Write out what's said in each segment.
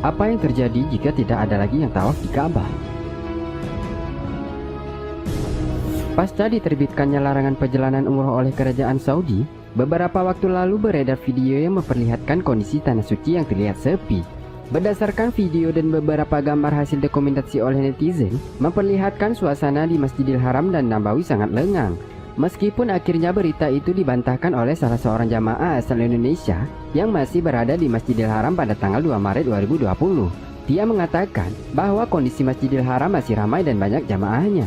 Apa yang terjadi jika tidak ada lagi yang tawaf di Ka'bah? Pasca diterbitkannya larangan perjalanan umroh oleh kerajaan Saudi, beberapa waktu lalu beredar video yang memperlihatkan kondisi tanah suci yang terlihat sepi. Berdasarkan video dan beberapa gambar hasil dokumentasi oleh netizen, memperlihatkan suasana di Masjidil Haram dan Nabawi sangat lengang. Meskipun akhirnya berita itu dibantahkan oleh salah seorang jamaah asal Indonesia yang masih berada di Masjidil Haram pada tanggal 2 Maret 2020. Dia mengatakan bahwa kondisi Masjidil Haram masih ramai dan banyak jamaahnya.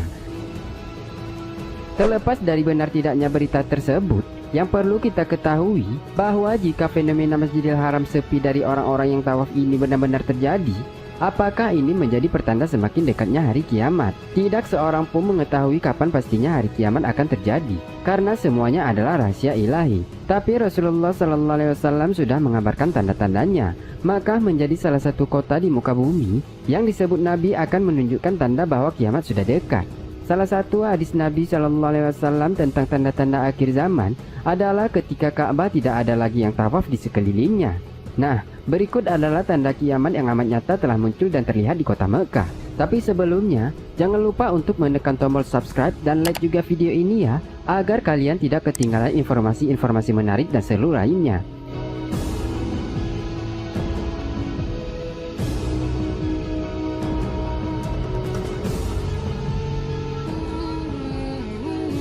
Terlepas dari benar tidaknya berita tersebut, yang perlu kita ketahui bahwa jika fenomena Masjidil Haram sepi dari orang-orang yang tawaf ini benar-benar terjadi, apakah ini menjadi pertanda semakin dekatnya hari kiamat? Tidak seorang pun mengetahui kapan pastinya hari kiamat akan terjadi, karena semuanya adalah rahasia ilahi. Tapi Rasulullah SAW sudah mengabarkan tanda-tandanya. Maka menjadi salah satu kota di muka bumi yang disebut Nabi akan menunjukkan tanda bahwa kiamat sudah dekat. Salah satu hadis Nabi SAW tentang tanda-tanda akhir zaman adalah ketika Ka'bah tidak ada lagi yang tawaf di sekelilingnya. Nah, berikut adalah tanda kiamat yang amat nyata telah muncul dan terlihat di kota Mekah. Tapi sebelumnya, jangan lupa untuk menekan tombol subscribe dan like juga video ini ya, agar kalian tidak ketinggalan informasi-informasi menarik dan seru lainnya.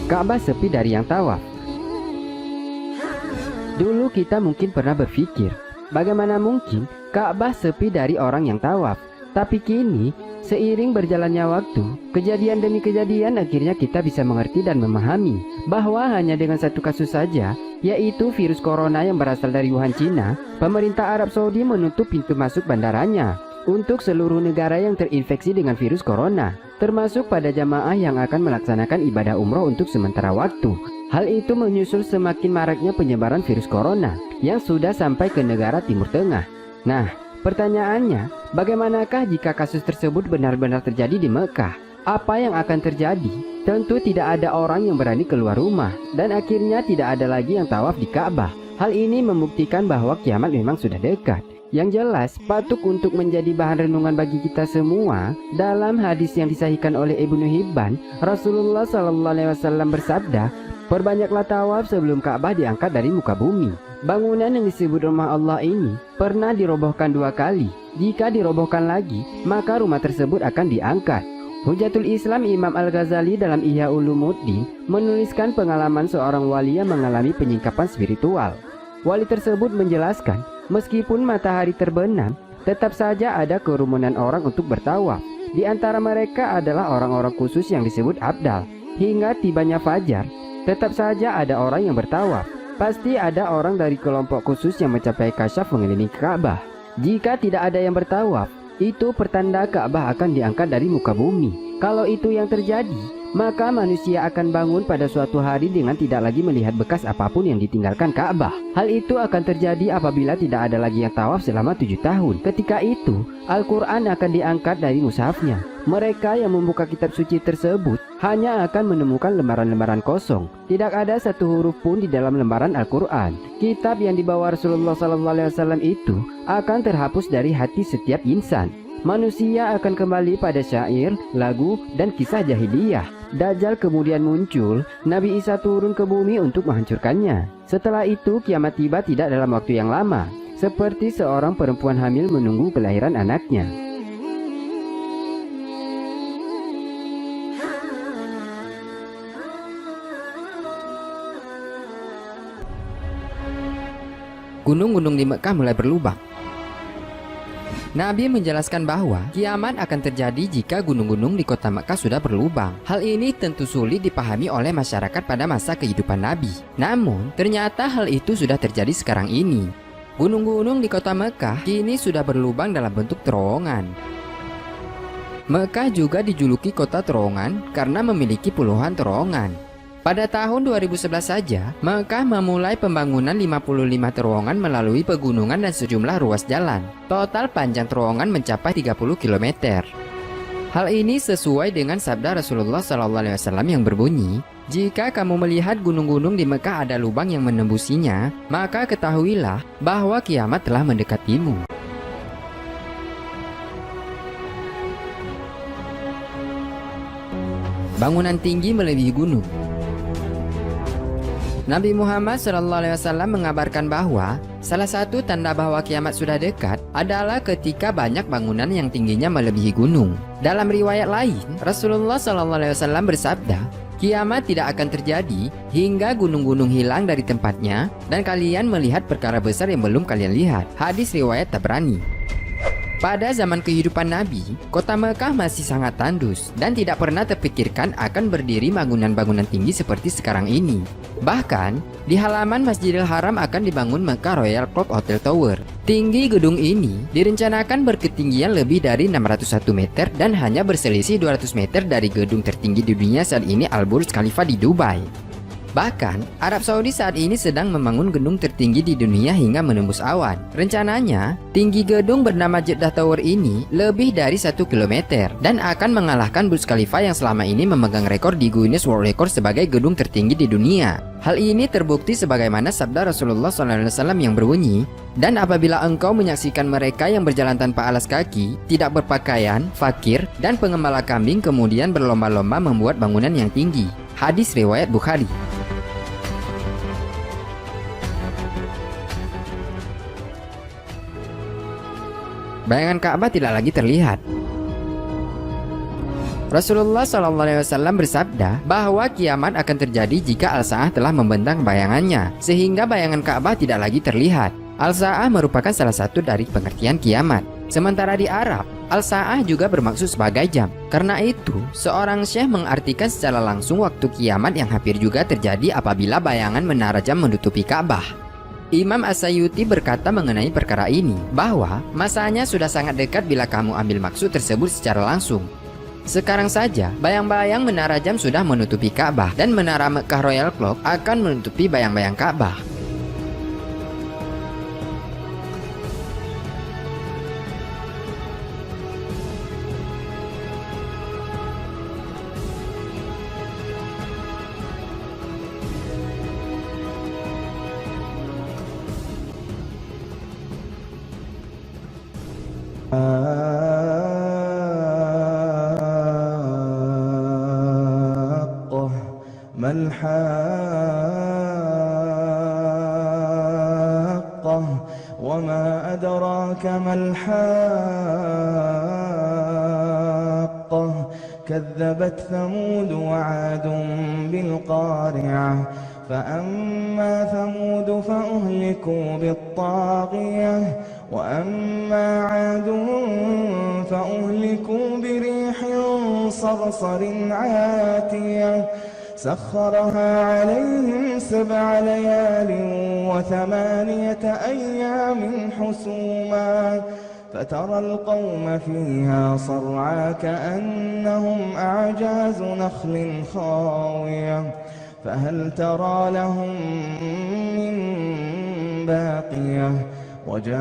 Ka'bah sepi dari yang tawaf. Dulu kita mungkin pernah berpikir, bagaimana mungkin Ka'bah sepi dari orang yang tawaf? Tapi kini, seiring berjalannya waktu, kejadian demi kejadian akhirnya kita bisa mengerti dan memahami bahwa hanya dengan satu kasus saja, yaitu virus corona yang berasal dari Wuhan, Cina, pemerintah Arab Saudi menutup pintu masuk bandaranya untuk seluruh negara yang terinfeksi dengan virus corona, termasuk pada jamaah yang akan melaksanakan ibadah umroh untuk sementara waktu. Hal itu menyusul semakin maraknya penyebaran virus corona yang sudah sampai ke negara Timur Tengah. Nah, pertanyaannya, bagaimanakah jika kasus tersebut benar-benar terjadi di Mekah? Apa yang akan terjadi? Tentu tidak ada orang yang berani keluar rumah, dan akhirnya tidak ada lagi yang tawaf di Ka'bah. Hal ini membuktikan bahwa kiamat memang sudah dekat. Yang jelas, patut untuk menjadi bahan renungan bagi kita semua. Dalam hadis yang disahihkan oleh Ibnu Hibban, Rasulullah SAW bersabda, "Perbanyaklah tawaf sebelum Ka'bah diangkat dari muka bumi." Bangunan yang disebut rumah Allah ini pernah dirobohkan 2 kali. Jika dirobohkan lagi, maka rumah tersebut akan diangkat. Hujatul Islam Imam Al-Ghazali dalam Ihya Ulumuddin menuliskan pengalaman seorang wali yang mengalami penyingkapan spiritual. Wali tersebut menjelaskan, meskipun matahari terbenam, tetap saja ada kerumunan orang untuk bertawaf. Di antara mereka adalah orang-orang khusus yang disebut abdal. Hingga tibanya fajar, tetap saja ada orang yang bertawaf. Pasti ada orang dari kelompok khusus yang mencapai kasyaf mengelilingi Ka'bah. Jika tidak ada yang bertawaf, itu pertanda Ka'bah akan diangkat dari muka bumi. Kalau itu yang terjadi, maka manusia akan bangun pada suatu hari dengan tidak lagi melihat bekas apapun yang ditinggalkan Ka'bah. Hal itu akan terjadi apabila tidak ada lagi yang tawaf selama 7 tahun. Ketika itu, Al-Quran akan diangkat dari mushafnya. Mereka yang membuka kitab suci tersebut hanya akan menemukan lembaran-lembaran kosong. Tidak ada satu huruf pun di dalam lembaran Al-Quran. Kitab yang dibawa Rasulullah SAW itu akan terhapus dari hati setiap insan. Manusia akan kembali pada syair, lagu, dan kisah jahiliyah. Dajjal kemudian muncul, Nabi Isa turun ke bumi untuk menghancurkannya. Setelah itu kiamat tiba tidak dalam waktu yang lama, seperti seorang perempuan hamil menunggu kelahiran anaknya. Gunung-gunung di Mekah mulai berlubang. Nabi menjelaskan bahwa kiamat akan terjadi jika gunung-gunung di kota Mekah sudah berlubang. Hal ini tentu sulit dipahami oleh masyarakat pada masa kehidupan Nabi. Namun, ternyata hal itu sudah terjadi sekarang ini. Gunung-gunung di kota Mekah kini sudah berlubang dalam bentuk terowongan. Mekah juga dijuluki kota terowongan karena memiliki puluhan terowongan. Pada tahun 2011 saja, Mekah memulai pembangunan 55 terowongan melalui pegunungan dan sejumlah ruas jalan. Total panjang terowongan mencapai 30 km. Hal ini sesuai dengan sabda Rasulullah SAW yang berbunyi, "Jika kamu melihat gunung-gunung di Mekah ada lubang yang menembusinya, maka ketahuilah bahwa kiamat telah mendekatimu." bangunan tinggi melebihi gunung. Nabi Muhammad SAW mengabarkan bahwa salah satu tanda bahwa kiamat sudah dekat adalah ketika banyak bangunan yang tingginya melebihi gunung. Dalam riwayat lain, Rasulullah SAW bersabda, kiamat tidak akan terjadi hingga gunung-gunung hilang dari tempatnya dan kalian melihat perkara besar yang belum kalian lihat. Hadis riwayat Tabrani. Pada zaman kehidupan Nabi, kota Mekah masih sangat tandus dan tidak pernah terpikirkan akan berdiri bangunan-bangunan tinggi seperti sekarang ini. Bahkan, di halaman Masjidil Haram akan dibangun Mekah Royal Clock Hotel Tower. Tinggi gedung ini direncanakan berketinggian lebih dari 601 meter dan hanya berselisih 200 meter dari gedung tertinggi di dunia saat ini, Al Burj Khalifa di Dubai. Bahkan, Arab Saudi saat ini sedang membangun gedung tertinggi di dunia hingga menembus awan. Rencananya, tinggi gedung bernama Jeddah Tower ini lebih dari 1 km dan akan mengalahkan Burj Khalifa yang selama ini memegang rekor di Guinness World Record sebagai gedung tertinggi di dunia. Hal ini terbukti sebagaimana sabda Rasulullah SAW yang berbunyi, "Dan apabila engkau menyaksikan mereka yang berjalan tanpa alas kaki, tidak berpakaian, fakir, dan pengembala kambing kemudian berlomba-lomba membuat bangunan yang tinggi." Hadis riwayat Bukhari. Bayangan Ka'bah tidak lagi terlihat. Rasulullah SAW bersabda bahwa kiamat akan terjadi jika Al-Sa'ah telah membentang bayangannya, sehingga bayangan Ka'bah tidak lagi terlihat. Al-Sa'ah merupakan salah satu dari pengertian kiamat. Sementara di Arab, Al-Sa'ah juga bermaksud sebagai jam. Karena itu, seorang syekh mengartikan secara langsung waktu kiamat yang hampir juga terjadi apabila bayangan menara jam menutupi Ka'bah. Imam As-Sayuti berkata mengenai perkara ini, bahwa masanya sudah sangat dekat bila kamu ambil maksud tersebut secara langsung. Sekarang saja, bayang-bayang menara jam sudah menutupi Ka'bah dan menara Mekah Royal Clock akan menutupi bayang-bayang Ka'bah. ما الحاقة وما أدراك ما الحاقة كذبت ثمود وعاد بالقارعة فأما ثمود فأهلكوا بالطاغية وأما عاد فأهلكوا بريح صرصر عاتية سخرها عليهم 7 ليال و8 أيام حسوما فترى القوم فيها صرعى كأنهم أعجاز نخل خاوية فهل ترى لهم من باقية وجاء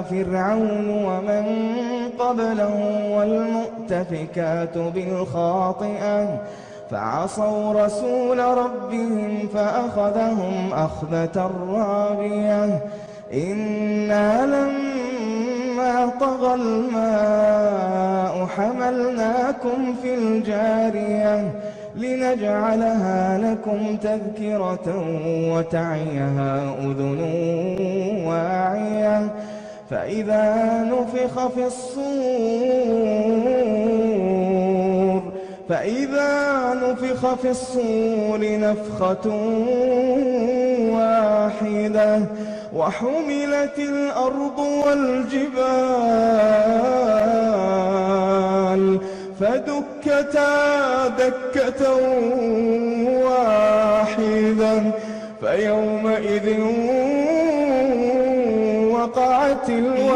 فرعون ومن قبله والمؤتفكات بالخاطئة فعصوا رسول ربهم فأخذهم أخذة رابية إنا لما طغى الماء حملناكم في الجارية لنجعلها لكم تذكرة وتعيها أذن واعية فإذا نفخ في الصور نفخة واحدة وحملت الأرض والجبال فدكتا دكة واحدة فيومئذ وقعت الواقعة